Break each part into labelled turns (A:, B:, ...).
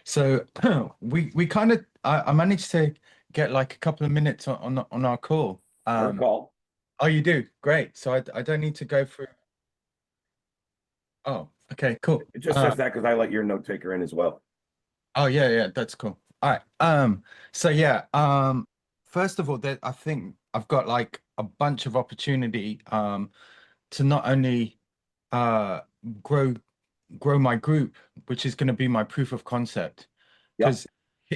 A: So we kind of I managed to get like a couple of minutes on our call.
B: I
A: Um,
B: recall.
A: oh, you do? Great. So I don't need to go through. Oh, okay, cool.
B: It just says that because I let your note taker in as well.
A: Oh yeah, that's cool. All right. So yeah, first of all, that I think I've got like a bunch of opportunity to not only uh grow grow my group, which is going to be my proof of concept.
B: Yep,
A: Because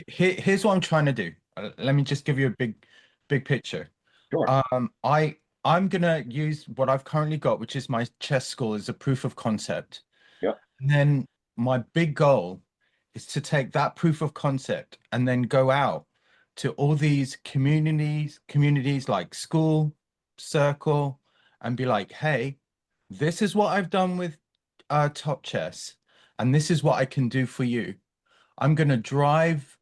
A: here's what I'm trying to do. Let me just give you a big picture.
B: sure.
A: I'm gonna use what I've currently got, which is my chess score, as a proof of concept.
B: Yep.
A: And then my big goal is to take that proof of concept and then go out to all these communities like school, circle, and be like, hey, this is what I've done with Top Chess, and this is what I can do for you. I'm gonna drive,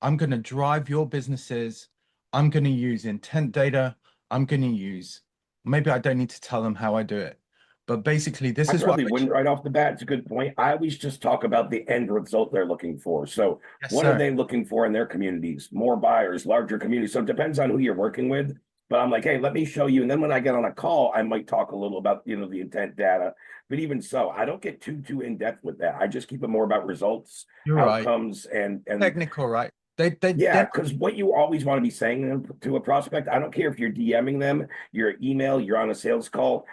A: I'm gonna drive your businesses. I'm gonna use intent data. I'm gonna use, maybe I don't need to tell them how I do it, but basically this
B: I
A: is what
B: probably wouldn't right off the bat. It's a good point. I always just talk about the end result they're looking for. So,
A: yes,
B: what are
A: sir.
B: they looking for in their communities? More buyers, larger communities. So, it depends on who you're working with. But I'm like, hey, let me show you. And then when I get on a call, I might talk a little about the intent data. But even so, I don't get too in depth with that. I just keep it more about results,
A: You're right.
B: outcomes, and
A: Technical, right?
B: yeah,
A: They're
B: because what you always want to be saying to a prospect, I don't care if you're DMing them, your email, you're on a sales call.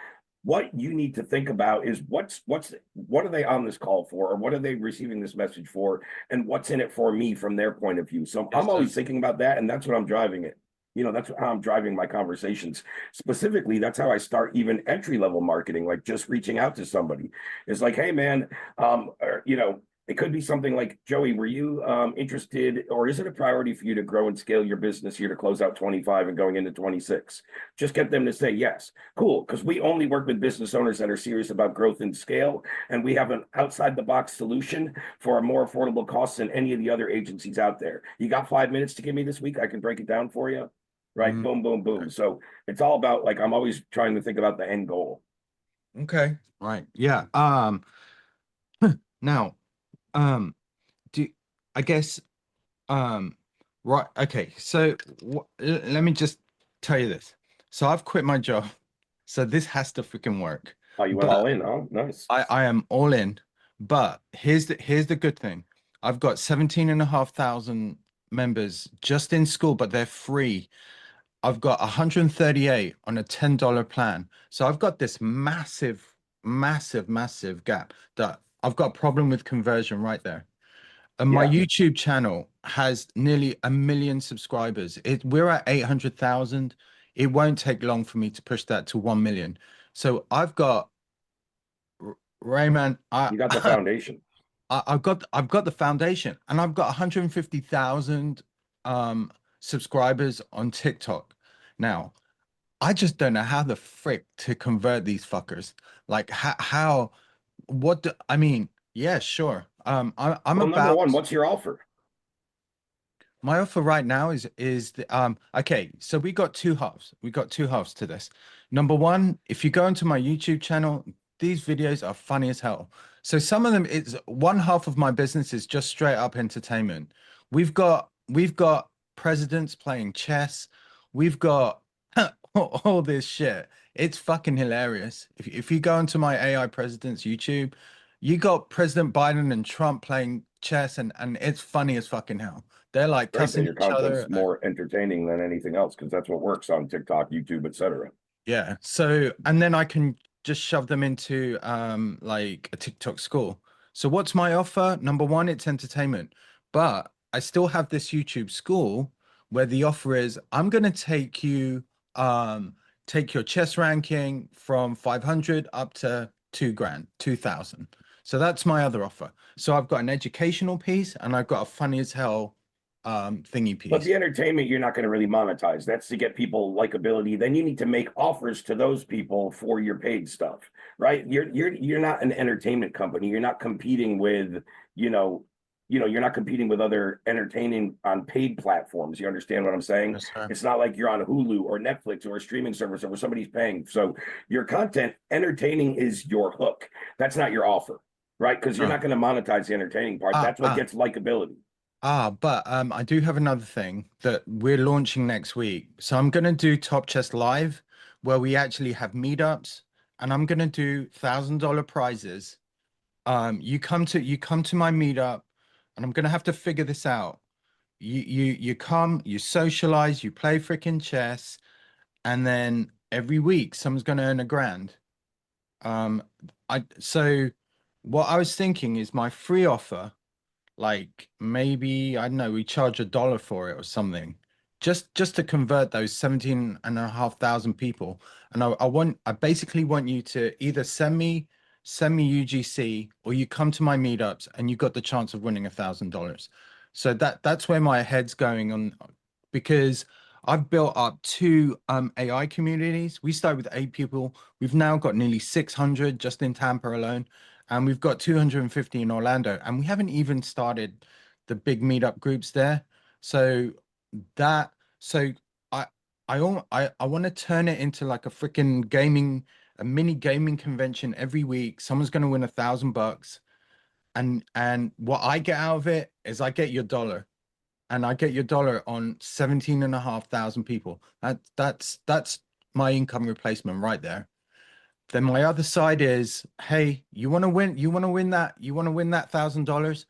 B: What you need to think about is what are they on this call for, or what are they receiving this message for, and what's in it for me from their point of view. So
A: yes,
B: I'm
A: sir.
B: always thinking about that, and that's what I'm driving it. That's how I'm driving my conversations. Specifically, that's how I start even entry level marketing, like just reaching out to somebody. It's like, hey man, it could be something like, Joey, were you interested, or is it a priority for you to grow and scale your business here to close out 25 and going into 26? Just get them to say yes. Cool, because we only work with business owners that are serious about growth and scale, and we have an outside the box solution for a more affordable cost than any of the other agencies out there. You got 5 minutes to give me this week? I can break it down for you. Right?
A: Mm,
B: Boom, boom, boom. So it's all about, like, I'm always trying to think about the end goal.
A: okay. Right. Yeah. Now, um, do I guess right, okay. So let me just tell you this. So I've quit my job. So this has to freaking work.
B: Oh, you went
A: But
B: all in, huh? Nice.
A: I am all in. But here's the good thing. I've got 17,500 members just in school, but they're free. I've got 138 on a $10 plan. So I've got this massive gap that I've got a problem with conversion right there. And my
B: Yeah.
A: YouTube channel has nearly 1 million subscribers. We're at 800,000. It won't take long for me to push that to 1 million. So I've got Rayman,
B: You got the foundation.
A: I've got the foundation, and I've got 150,000 subscribers on TikTok. Now, I just don't know how the frick to convert these fuckers. Like how what do, I mean, yeah, sure. I'm
B: Well, number
A: about,
B: one, what's your offer?
A: my offer right now is the okay, so we got two halves. We got two halves to this. Number one, if you go into my YouTube channel, these videos are funny as hell. So some of them, it's one half of my business is just straight up entertainment. We've got presidents playing chess. We've got all this shit. It's fucking hilarious. If you go into my AI presidents YouTube, you got President Biden and Trump playing chess, and it's funny as fucking hell. They're like
B: Great that
A: cussing
B: your
A: each
B: content's
A: other.
B: more entertaining than anything else because that's what works on TikTok, YouTube, etc.
A: Yeah. So, and then I can just shove them into like a TikTok school. So what's my offer? Number one, it's entertainment. But I still have this YouTube school where the offer is I'm gonna take your chess ranking from 500 up to 2 grand, 2,000. So that's my other offer. So I've got an educational piece and I've got a funny as hell thingy
B: But
A: piece.
B: the entertainment, you're not going to really monetize. That's to get people likability. Then you need to make offers to those people for your paid stuff, right? You're not an entertainment company. You're not competing with, you know, you're not competing with other entertaining on paid platforms. You understand what I'm saying?
A: Yes, sir.
B: It's not like you're on Hulu or Netflix or a streaming service or where somebody's paying. So your content, entertaining is your hook. That's not your offer. right? Because you're
A: uh,
B: not going to monetize the entertaining part.
A: ah,
B: That's what
A: ah,
B: gets likability.
A: but I do have another thing that we're launching next week. So I'm gonna do Top Chess Live, where we actually have meetups, and I'm gonna do $1,000 prizes. You come to my meetup, and I'm gonna have to figure this out. You come, you socialize, you play freaking chess, and then every week someone's gonna earn a grand. Um, so what I was thinking is my free offer, like maybe I don't know, we charge $1 for it or something, just to convert those 17,500 people. And I basically want you to either send me UGC, or you come to my meetups and you got the chance of winning $1,000. So that's where my head's going on, because I've built up two AI communities. We started with 8 people. We've now got nearly 600 just in Tampa alone, and we've got 250 in Orlando, and we haven't even started the big meetup groups there. So that so I I want to turn it into like a freaking a mini gaming convention every week. Someone's going to win $1,000, and what I get out of it is I get your dollar, and I get your dollar on 17,500 people. That's my income replacement right there. Then my other side is, hey, you want to win that $1,000.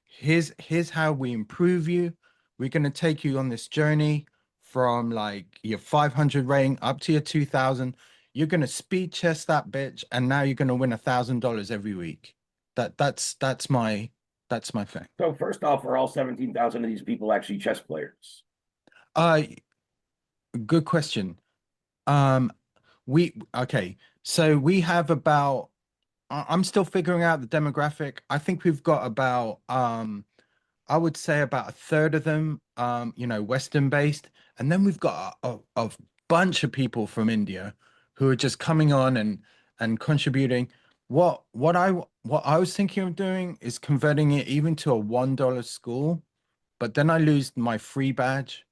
A: Here's how we improve you. We're gonna take you on this journey from like your 500 rating up to your 2,000. You're gonna speed chess that bitch, and now you're gonna win $1,000 every week. That's my thing.
B: So first off, are all 17,000 of these people actually chess players?
A: Uh, Good question. Um, we okay. So we have about I'm still figuring out the demographic. I think we've got about I would say about a third of them Western based, and then we've got a bunch of people from India who are just coming on and contributing. What I was thinking of doing is converting it even to a $1 school, but then I lose my free badge.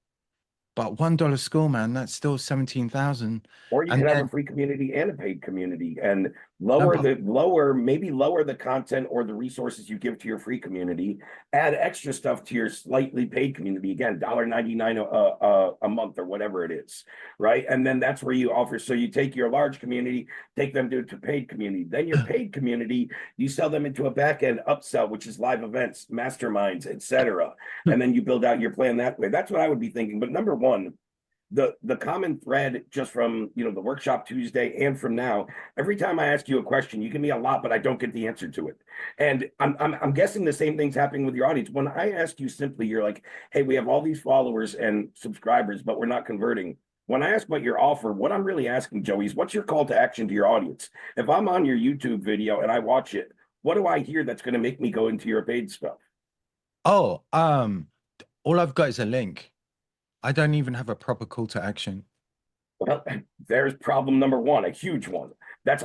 A: But $1 school, man, that's still 17,000.
B: Or you
A: And
B: can have a
A: then
B: free community and a paid community and
A: no, but
B: maybe lower the content or the resources you give to your free community, add extra stuff to your slightly paid community. Again, $1.99 a month or whatever it is, right? And then that's where you offer. So you take your large community, take them to paid community. Then your paid community, you sell them into a back end upsell, which is live events, masterminds, etc. And then you build out your plan that way. That's what I would be thinking. But number one, the common thread just from the workshop Tuesday and from now, every time I ask you a question, you give me a lot, but I don't get the answer to it. And I'm guessing the same thing's happening with your audience. When I ask you simply, you're like, hey, we have all these followers and subscribers, but we're not converting. When I ask about your offer, what I'm really asking, Joey, is what's your call to action to your audience? If I'm on your YouTube video and I watch it, what do I hear that's going to make me go into your paid stuff?
A: oh, all I've got is a link. I don't even have a proper call to action.
B: Well, there's problem number one, a huge one. That's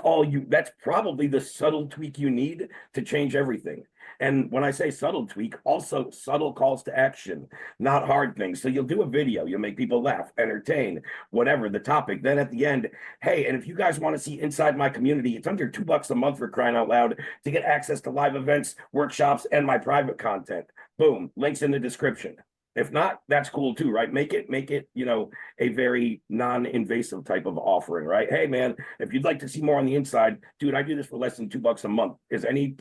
B: probably the subtle tweak you need to change everything. And when I say subtle tweak, also subtle calls to action, not hard things. So you'll do a video, you'll make people laugh, entertain, whatever the topic. Then at the end, hey, and if you guys want to see inside my community, it's under $2 a month for crying out loud to get access to live events, workshops, and my private content. Boom, links in the description. If not, that's cool too, right? Make it, a very non-invasive type of offering, right? Hey, man, if you'd like to see more on the inside, dude, I do this for less than $2 a month. Is any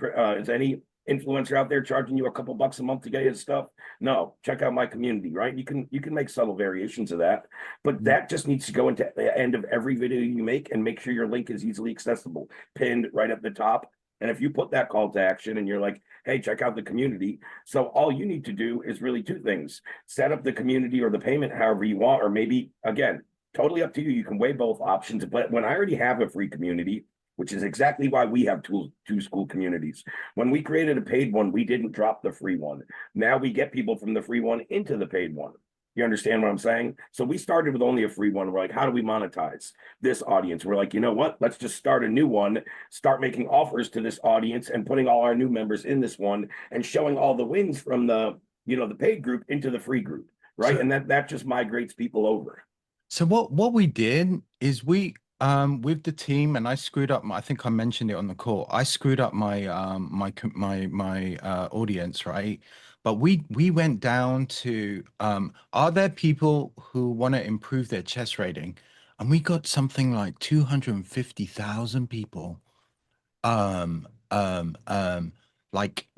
B: influencer out there charging you a couple bucks a month to get his stuff? No, check out my community, right? You can make subtle variations of that, but that just needs to go into the end of every video you make and make sure your link is easily accessible, pinned right at the top. And if you put that call to action and you're like, hey, check out the community. So all you need to do is really two things: set up the community or the payment however you want, or maybe, again, totally up to you. You can weigh both options. But when I already have a free community, which is exactly why we have two school communities. When we created a paid one, we didn't drop the free one. Now we get people from the free one into the paid one. You understand what I'm saying? So we started with only a free one. We're like, how do we monetize this audience? We're like, you know what? Let's just start a new one, start making offers to this audience and putting all our new members in this one and showing all the wins from the paid group into the free group, right?
A: So
B: And that just migrates people over.
A: so what we did is With the team, and I screwed up I think I mentioned it on the call. I screwed up my audience, right? But we went down to are there people who want to improve their chess rating? And we got something like 250,000 people like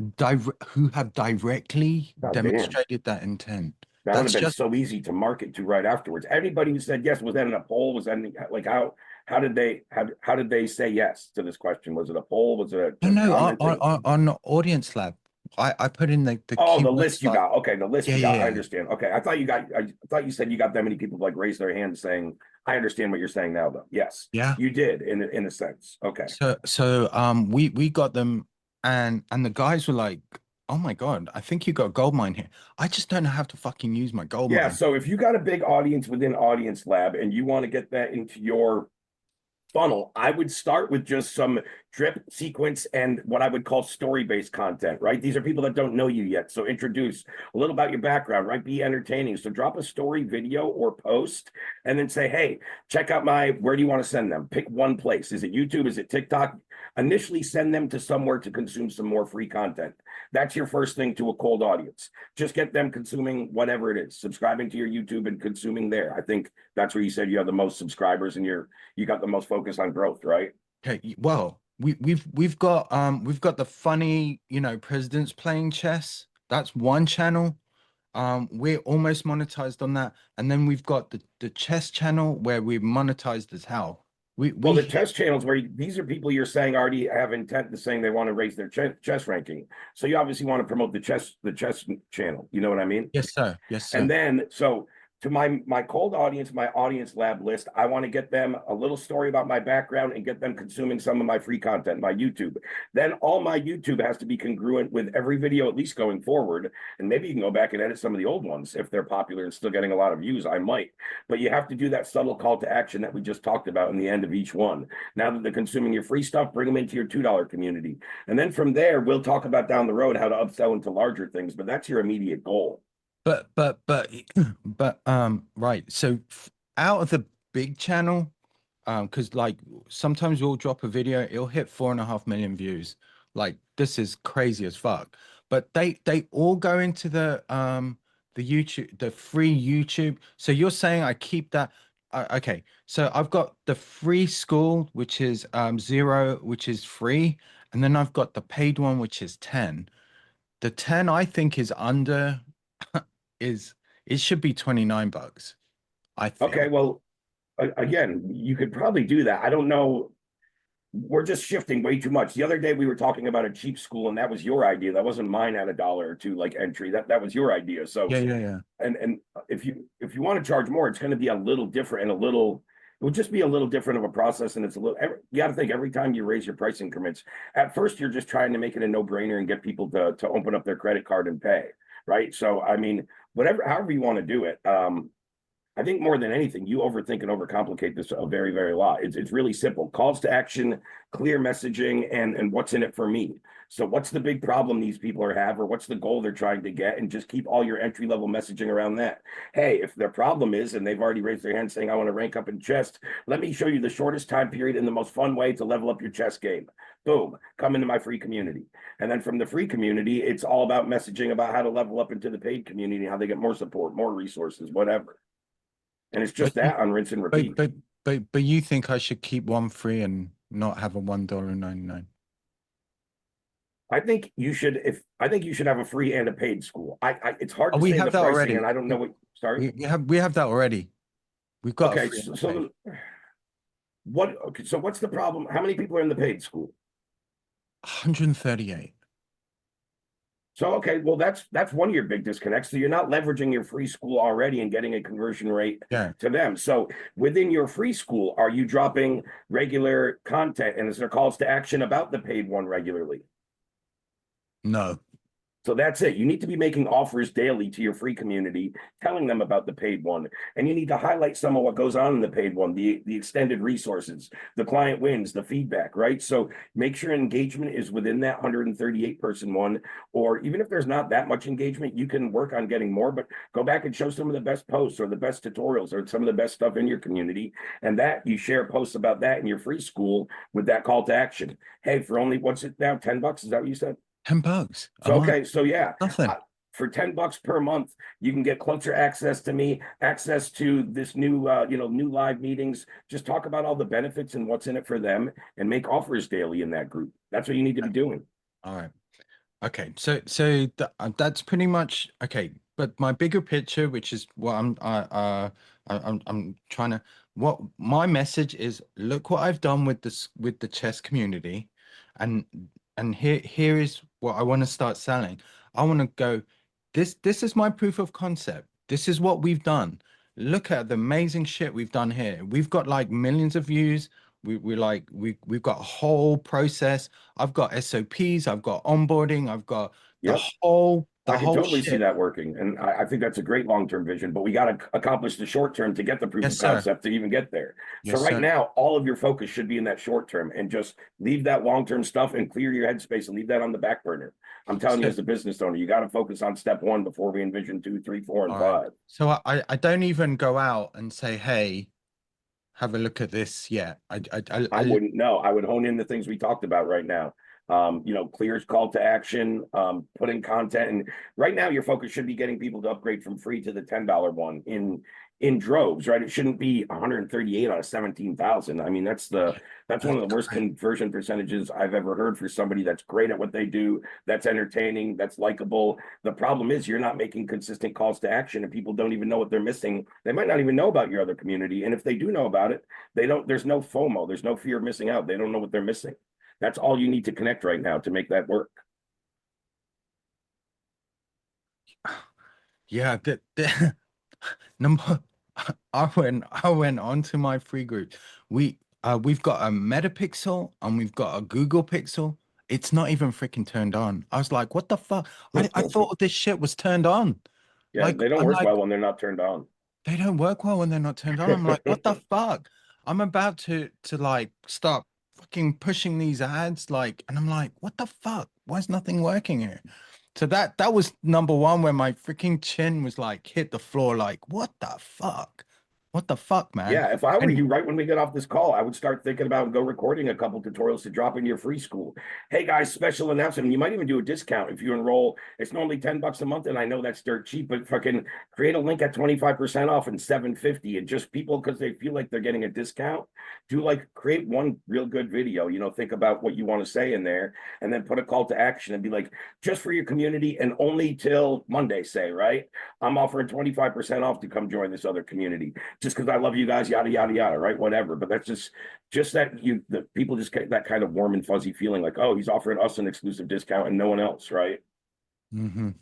A: who have directly
B: God damn.
A: demonstrated that intent.
B: That would have
A: That's
B: been
A: just
B: so easy to market to right afterwards. Anybody who said yes, was that in a poll? Was that like how did they say yes to this question? Was it a poll? Was it
A: no,
B: a
A: no,
B: comment thing?
A: on Audience Lab. I put in the
B: Oh, the list
A: keywords
B: you
A: like,
B: got. Okay, the list
A: yeah,
B: you
A: yeah,
B: got. I
A: yeah.
B: understand. Okay, I thought you said you got that many people like raise their hand saying, I understand what you're saying now, though. Yes,
A: Yeah.
B: you did in a sense. Okay.
A: So we got them, and the guys were like, "Oh my God, I think you got a gold mine here. I just don't know how to fucking use my gold
B: Yeah,
A: mine."
B: so if you got a big audience within Audience Lab and you want to get that into your funnel, I would start with just some drip sequence and what I would call story-based content, right? These are people that don't know you yet. So introduce a little about your background, right? Be entertaining. So drop a story video or post and then say, hey, check out where do you want to send them? Pick one place. Is it YouTube? Is it TikTok? Initially send them to somewhere to consume some more free content. That's your first thing to a cold audience. Just get them consuming whatever it is, subscribing to your YouTube and consuming there. I think that's where you said you have the most subscribers and you got the most focus on growth, right?
A: Okay, well, we've got the funny, presidents playing chess. That's one channel. We're almost monetized on that, and then we've got the chess channel where we've monetized as hell. We
B: Well,
A: we
B: the
A: hit,
B: test channels where these are people you're saying already have intent to saying they want to raise their chess ranking. So you obviously want to promote the chess channel. You know what I mean?
A: yes, sir. Yes,
B: And
A: sir.
B: then, so to my cold audience, my audience lab list, I want to get them a little story about my background and get them consuming some of my free content, my YouTube. Then all my YouTube has to be congruent with every video, at least going forward. And maybe you can go back and edit some of the old ones if they're popular and still getting a lot of views. I might, but you have to do that subtle call to action that we just talked about in the end of each one. Now that they're consuming your free stuff, bring them into your $2 community. And then from there, we'll talk about down the road how to upsell into larger things, but that's your immediate goal.
A: But right. So out of the big channel, because like sometimes we'll drop a video, it'll hit 4.5 million views. Like this is crazy as fuck. But they all go into the YouTube, the free YouTube. So you're saying I keep that. Okay. So I've got the free school, which is 0, which is free, and then I've got the paid one, which is 10. The 10 I think is under is it should be $29, I
B: Okay,
A: feel.
B: well, again, you could probably do that. I don't know. We're just shifting way too much. The other day we were talking about a cheap school, and that was your idea. That wasn't mine at $1 or $2 like entry. That was your idea. So,
A: Yeah, yeah, yeah.
B: and if you want to charge more, it's going to be a little different and a little. It will just be a little different of a process, and it's a little. You got to think every time you raise your price increments. At first, you're just trying to make it a no brainer and get people to open up their credit card and pay, right? So, I mean, however you want to do it. I think more than anything, you overthink and overcomplicate this a very, very lot. It's really simple. Calls to action, clear messaging, and what's in it for me. So what's the big problem these people have, or what's the goal they're trying to get, and just keep all your entry level messaging around that. Hey, if their problem is, and they've already raised their hand saying, I want to rank up in chess, let me show you the shortest time period and the most fun way to level up your chess game. Boom, come into my free community. And then from the free community, it's all about messaging about how to level up into the paid community, how they get more support, more resources, whatever. And it's
A: But
B: just that on rinse and
A: but
B: repeat.
A: but but you think I should keep one free and not have a $1.99?
B: I think you should have a free and a paid school. It's hard
A: Oh,
B: to
A: we
B: say the
A: have that
B: pricing, and
A: already.
B: I don't know
A: We,
B: what. Sorry.
A: we have that already. We've got a
B: Okay,
A: free and
B: so,
A: a paid.
B: so what? Okay, so what's the problem? How many people are in the paid school?
A: 138.
B: So okay, well that's one of your big disconnects. So you're not leveraging your free school already and getting a conversion rate
A: Yeah.
B: to them. So within your free school, are you dropping regular content, and is there calls to action about the paid one regularly?
A: No.
B: So that's it. You need to be making offers daily to your free community, telling them about the paid one. And you need to highlight some of what goes on in the paid one, the extended resources, the client wins, the feedback, right? So make sure engagement is within that 138 person one. Or even if there's not that much engagement, you can work on getting more, but go back and show some of the best posts or the best tutorials or some of the best stuff in your community. And that you share posts about that in your free school with that call to action. Hey, for only what's it now? $10? Is that what you said?
A: $10 a
B: So,
A: month,
B: okay, so yeah,
A: nothing.
B: for $10 per month, you can get closer access to me, access to this new, new live meetings. Just talk about all the benefits and what's in it for them, and make offers daily in that group. That's what you need to be doing.
A: All right. Okay. That's pretty much okay. But my bigger picture, which is what I'm trying to, what my message is, look what I've done with this with the chess community, and here is what I want to start selling. I want to go, this is my proof of concept. This is what we've done. Look at the amazing shit we've done here. We've got like millions of views. We've got a whole process. I've got SOPs, I've got onboarding, I've got
B: Yep.
A: the
B: I can
A: whole
B: totally see
A: shit.
B: that working. And I think that's a great long-term vision, but we got to accomplish the short term to get the proof
A: Yes,
B: of
A: sir.
B: concept to even get there. So
A: Yes,
B: right
A: sir.
B: now, all of your focus should be in that short term and just leave that long-term stuff and clear your headspace and leave that on the back burner. I'm telling you,
A: So
B: as a business owner, you got to focus on step one before we envision two, three, four, and
A: all right.
B: five.
A: So I don't even go out and say, hey, have a look at this yet.
B: I wouldn't know. I would hone in the things we talked about right now. Clear call to action, putting content, and right now your focus should be getting people to upgrade from free to the $10 one in droves, right? It shouldn't be 138 out of 17,000. I mean, that's one of the worst
A: I-
B: conversion percentages I've ever heard for somebody that's great at what they do, that's entertaining, that's likable. The problem is you're not making consistent calls to action, and people don't even know what they're missing. They might not even know about your other community, and if they do know about it, they don't. There's no FOMO. There's no fear of missing out. They don't know what they're missing. That's all you need to connect right now to make that work.
A: yeah, number I went onto my free group. We've got a Meta Pixel and we've got a Google Pixel. It's not even freaking turned on. I was like, what the fuck? I thought this shit was turned on.
B: Yeah, they don't
A: I'm
B: work
A: like,
B: well when they're not turned on.
A: they don't work well when they're not turned on. I'm like, what the fuck? I'm about to like start fucking pushing these ads, like, and I'm like, what the fuck? Why is nothing working here? So that was number one where my freaking chin was like hit the floor, like, what the fuck? What the fuck, man?
B: Yeah, if I were
A: And
B: you, right when we get off this call, I would start thinking about go recording a couple tutorials to drop in your free school. Hey guys, special announcement. You might even do a discount if you enroll. It's normally $10 a month, and I know that's dirt cheap, but fucking create a link at 25% off and 750, and just people because they feel like they're getting a discount. Do like create one real good video, think about what you want to say in there, and then put a call to action and be like, just for your community and only till Monday, say, right? I'm offering 25% off to come join this other community just because I love you guys, yada yada yada, right? Whatever. But that's just that the people just get that kind of warm and fuzzy feeling like, oh, he's offering us an exclusive discount and no one else, right?
A: Okay.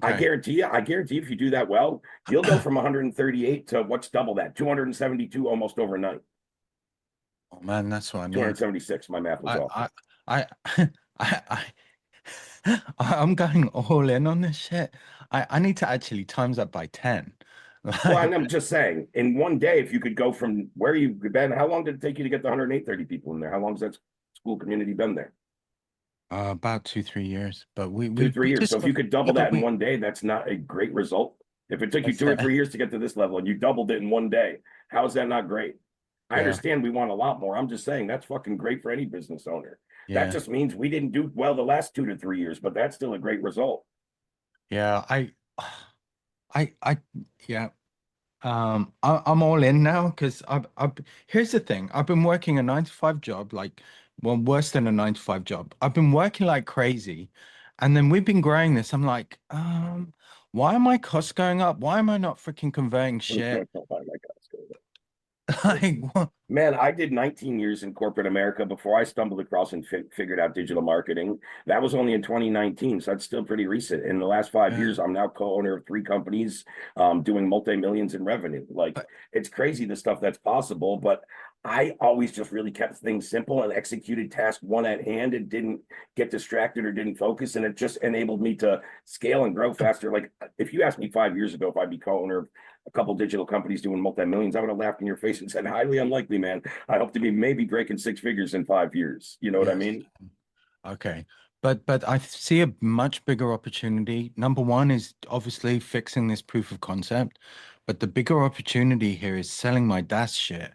B: I guarantee if you do that well, you'll go from 138 to what's double that, 272 almost overnight.
A: Oh man, that's what I need.
B: 276. My math was
A: I
B: off.
A: I I I I'm going all in on this shit. I need to actually times that by 10.
B: Well, and
A: Like
B: I'm just saying, in one day, if you could go from where you've been, how long did it take you to get the 108 people in there? How long has that school community been there?
A: about 2, 3 years. But we
B: Two,
A: we,
B: three
A: we
B: years. So
A: just
B: if you
A: got
B: could
A: yeah,
B: double
A: but
B: that in
A: we
B: one day, that's not a great result. If it took you
A: that's
B: 2 or 3 years to get to this level and you doubled it in one day, how is that not great? I
A: yeah,
B: understand we want a lot more. I'm just saying that's fucking great for any business owner. That
A: yeah,
B: just means we didn't do well the last 2 to 3 years, but that's still a great result.
A: yeah. I yeah. I'm all in now because I've here's the thing. I've been working a 9 to 5 job, like, well, worse than a 9 to 5 job. I've been working like crazy, and then we've been growing this. I'm like, why are my costs going up? Why am I not freaking converting
B: Oh my
A: shit?
B: God.
A: Like, what?
B: Man, I did 19 years in corporate America before I stumbled across and figured out digital marketing. That was only in 2019, so that's still pretty recent. In the last 5 years,
A: Yeah.
B: I'm now co-owner of 3 companies, doing multi-millions in revenue. Like,
A: But
B: it's crazy the stuff that's possible, but I always just really kept things simple and executed task one at hand and didn't get distracted or didn't focus. And it just enabled me to scale and grow faster. Like if you asked me 5 years ago if I'd be co-owner of a couple digital companies doing multi-millions, I would have laughed in your face and said, highly unlikely, man. I hope to be maybe breaking six figures in 5 years. You know what I
A: Yes.
B: mean?
A: Okay. But I see a much bigger opportunity. Number one is obviously fixing this proof of concept, but the bigger opportunity here is selling my DaaS shit.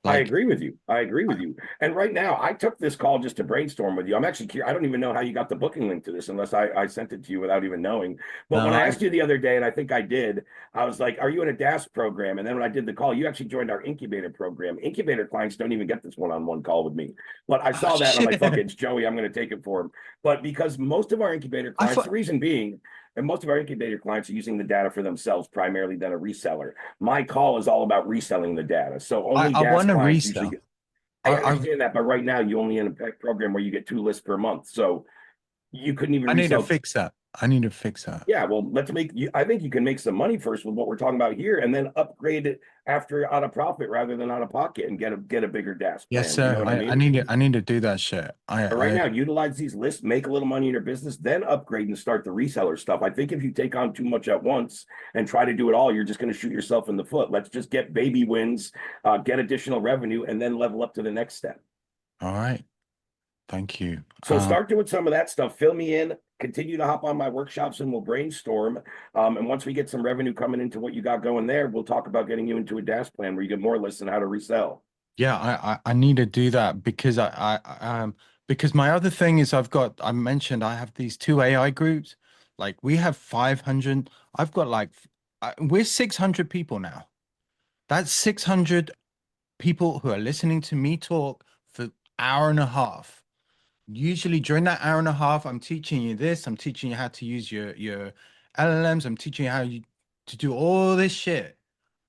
B: I
A: Like,
B: agree with you. I agree with you. And right now, I took this call just to brainstorm with you. I'm actually curious. I don't even know how you got the booking link to this unless I sent it to you without even knowing. But when
A: no,
B: I asked you the other day, and I think I did, I was like, are you in a DaaS program? And then when I did the call, you actually joined our incubator program. Incubator clients don't even get this one-on-one call with me. But I
A: oh,
B: saw that and I'm like, fuck it,
A: shit.
B: it's Joey. I'm going to take it for him. But because most of our incubator
A: I
B: clients, the
A: thought
B: reason being, and most of our incubator clients are using the data for themselves primarily than a reseller. My call is all about reselling the data. So only
A: I
B: DaaS
A: want to
B: clients usually
A: resell.
B: get. I
A: I
B: understand that, but right now you only in a program where you get 2 lists per month, so you couldn't even
A: I need to
B: resell.
A: fix that. I need to fix that.
B: Yeah, well, let's make you. I think you can make some money first with what we're talking about here, and then upgrade it after out of profit rather than out of pocket, and get a bigger DaaS
A: Yes,
B: plan. You know
A: sir.
B: what I
A: I
B: mean?
A: need to do that shit.
B: But right now, utilize these lists, make a little money in your business, then upgrade and start the reseller stuff. I think if you take on too much at once and try to do it all, you're just going to shoot yourself in the foot. Let's just get baby wins, get additional revenue, and then level up to the next step.
A: All right. Thank you.
B: So start doing some of that stuff. Fill me in. Continue to hop on my workshops and we'll brainstorm. And once we get some revenue coming into what you got going there, we'll talk about getting you into a DaaS plan where you get more lists and how to resell.
A: Yeah, I need to do that because because my other thing is I mentioned I have these two AI groups. Like we have 500. I've got like we're 600 people now. That's 600 people who are listening to me talk for hour and a half. Usually during that hour and a half, I'm teaching you this. I'm teaching you how to use your LLMs. I'm teaching you how you to do all this shit.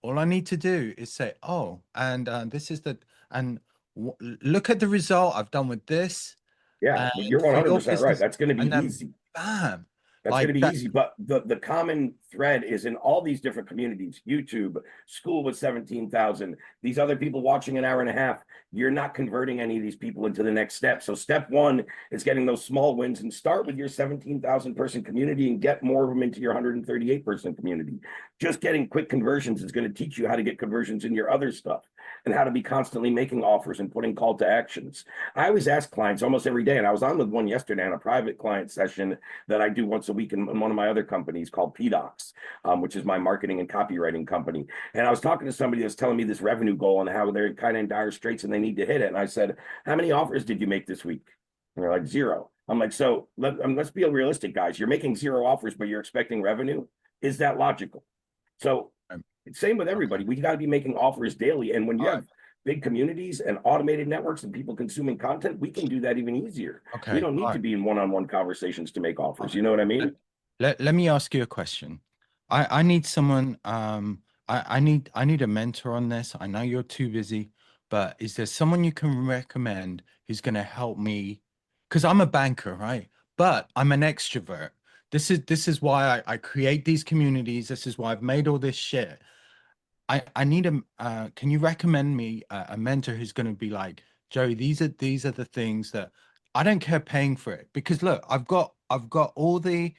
A: All I need to do is say, oh, and this is the and look at the result I've done with this,
B: Yeah,
A: and
B: but you're
A: for your
B: 100% right.
A: business,
B: That's going to be
A: and then
B: easy.
A: bam,
B: That's going to
A: like
B: be
A: that.
B: easy. But the common thread is in all these different communities, YouTube, school with 17,000, these other people watching an hour and a half. You're not converting any of these people into the next step. So step one is getting those small wins and start with your 17,000 person community and get more of them into your 138 person community. Just getting quick conversions is going to teach you how to get conversions in your other stuff and how to be constantly making offers and putting call to actions. I always ask clients almost every day, and I was on with one yesterday on a private client session that I do once a week in one of my other companies called PDocs, which is my marketing and copywriting company. And I was talking to somebody that's telling me this revenue goal and how they're kind of in dire straits and they need to hit it. And I said, how many offers did you make this week? And they're like, zero. I'm like, so let's be realistic, guys. You're making zero offers, but you're expecting revenue. Is that logical? So same with everybody.
A: Okay,
B: We got to be making offers daily. And when you
A: all right,
B: have big communities and automated networks and people consuming content, we can do that even easier. We
A: okay,
B: don't
A: all
B: need to
A: right,
B: be in one-on-one conversations to make offers.
A: okay.
B: You know what I
A: Let,
B: mean?
A: let me ask you a question. I need someone. I need a mentor on this. I know you're too busy, but is there someone you can recommend who's going to help me? Because I'm a banker, right? But I'm an extrovert. This is why I create these communities. This is why I've made all this shit. I need a can you recommend me a mentor who's going to be like, Joey, these are the things that I don't care paying for it because look, I've got
B: Well,
A: all the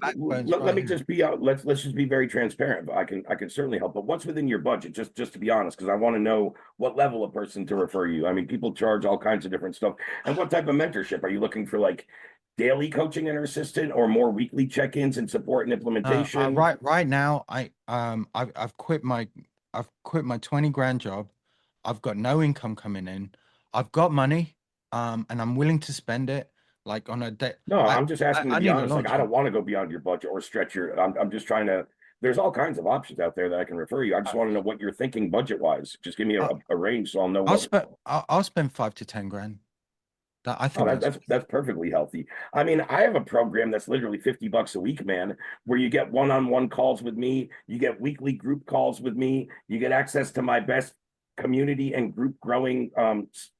A: backbones
B: let
A: right
B: me
A: here.
B: just be out. Let's just be very transparent. I can certainly help. But what's within your budget? Just to be honest, because I want to know what level of person to refer you. I mean, people charge all kinds of different stuff. And what type of mentorship are you looking for? Like daily coaching and assistant, or more weekly check-ins and support and implementation?
A: Right now I've quit my 20 grand job. I've got no income coming in. I've got money, and I'm willing to spend it like on a day.
B: No, I'm just asking to
A: I
B: be
A: need a
B: honest. Like, I
A: launch.
B: don't want to go beyond your budget or stretch your. I'm just trying to. There's all kinds of options out there that I can refer you. I just want to know what you're thinking budget wise. Just give me a range so I'll know what.
A: I'll spend 5 to 10 grand. That I
B: Oh,
A: think that's
B: that's perfectly healthy. I mean, I have a program that's literally $50 a week, man, where you get one-on-one calls with me, you get weekly group calls with me, you get access to my best community and group growing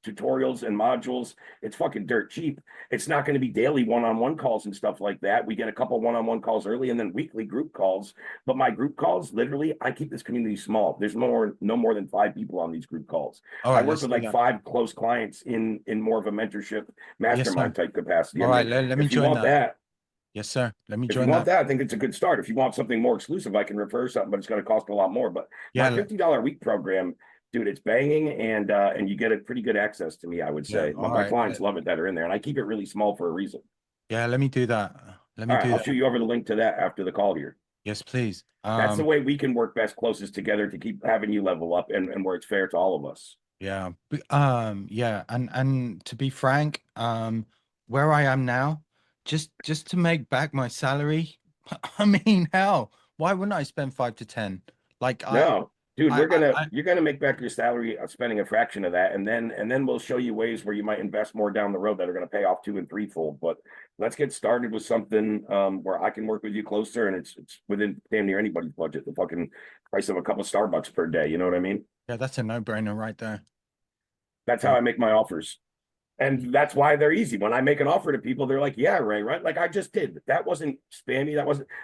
B: tutorials and modules. It's fucking dirt cheap. It's not going to be daily one-on-one calls and stuff like that. We get a couple one-on-one calls early and then weekly group calls. But my group calls, literally, I keep this community small. There's no more than 5 people on these group calls.
A: All
B: I
A: right,
B: work
A: let's
B: with
A: do
B: like
A: that.
B: 5 close clients in more of a mentorship
A: Yes, sir.
B: mastermind type capacity.
A: All
B: I
A: right,
B: mean,
A: let me
B: if you
A: join
B: want
A: that.
B: that,
A: Yes, sir. Let me
B: if you
A: join
B: want
A: that.
B: that, I think it's a good start. If you want something more exclusive, I can refer something, but it's going to cost a lot more. But
A: Yeah,
B: my $50 a week program, dude, it's banging, and you get a pretty good access to me, I would
A: yeah.
B: say.
A: All
B: My
A: right.
B: clients love it that are in there, and I keep it really small for a reason.
A: Yeah, let me do that. Let
B: All
A: me
B: right,
A: do
B: I'll
A: that.
B: shoot you over the link to that after the call here.
A: Yes, please.
B: That's the way we can work best closest together to keep having you level up and where it's fair to all of us.
A: Yeah. Yeah, and to be frank, where I am now, just to make back my salary, I mean, hell, why wouldn't I spend 5 to 10? Like
B: No, dude,
A: I
B: you're gonna make back your salary spending a fraction of that, and then we'll show you ways where you might invest more down the road that are gonna pay off 2 and 3-fold. But let's get started with something where I can work with you closer, and it's within damn near anybody's budget. The fucking price of a cup of Starbucks per day. You know what I mean?
A: yeah, that's a no-brainer right there.
B: That's how
A: Yeah.
B: I make my offers. And that's why they're easy. When I make an offer to people, they're like, yeah, Ray, right? Like I just did. That wasn't spammy.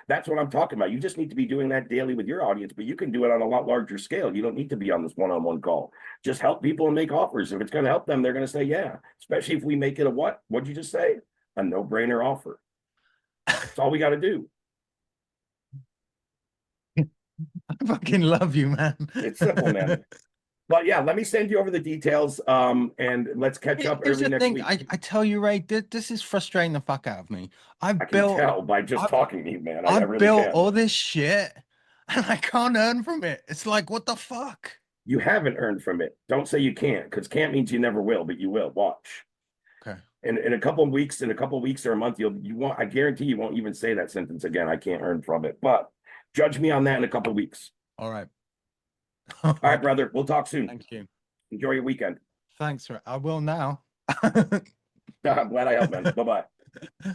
B: That's what I'm talking about. You just need to be doing that daily with your audience, but you can do it on a lot larger scale. You don't need to be on this one-on-one call. Just help people and make offers. If it's going to help them, they're going to say, yeah. Especially if we make it a what? What'd you just say? A no-brainer offer. That's all we got to do.
A: I fucking love you, man.
B: It's simple, man. But yeah, let me send you over the details. And let's catch up
A: Here's
B: early
A: the
B: next
A: thing.
B: week.
A: I tell you, Ray, this is frustrating the fuck out of me.
B: I
A: I've
B: can
A: built
B: tell by just
A: I've
B: talking to you, man. I
A: I've
B: really
A: built
B: can.
A: all this shit and I can't earn from it. It's like, what the fuck?
B: You haven't earned from it. Don't say you can't, because can't means you never will, but you will. Watch.
A: Okay.
B: In a couple of weeks or a month, you won't. I guarantee you won't even say that sentence again. I can't earn from it. But judge me on that in a couple of weeks.
A: All right.
B: All right,
A: Okay.
B: brother. We'll talk soon.
A: Thank you.
B: Enjoy your weekend.
A: Thanks, Ray. I will now.
B: I'm glad I helped, man. Bye bye.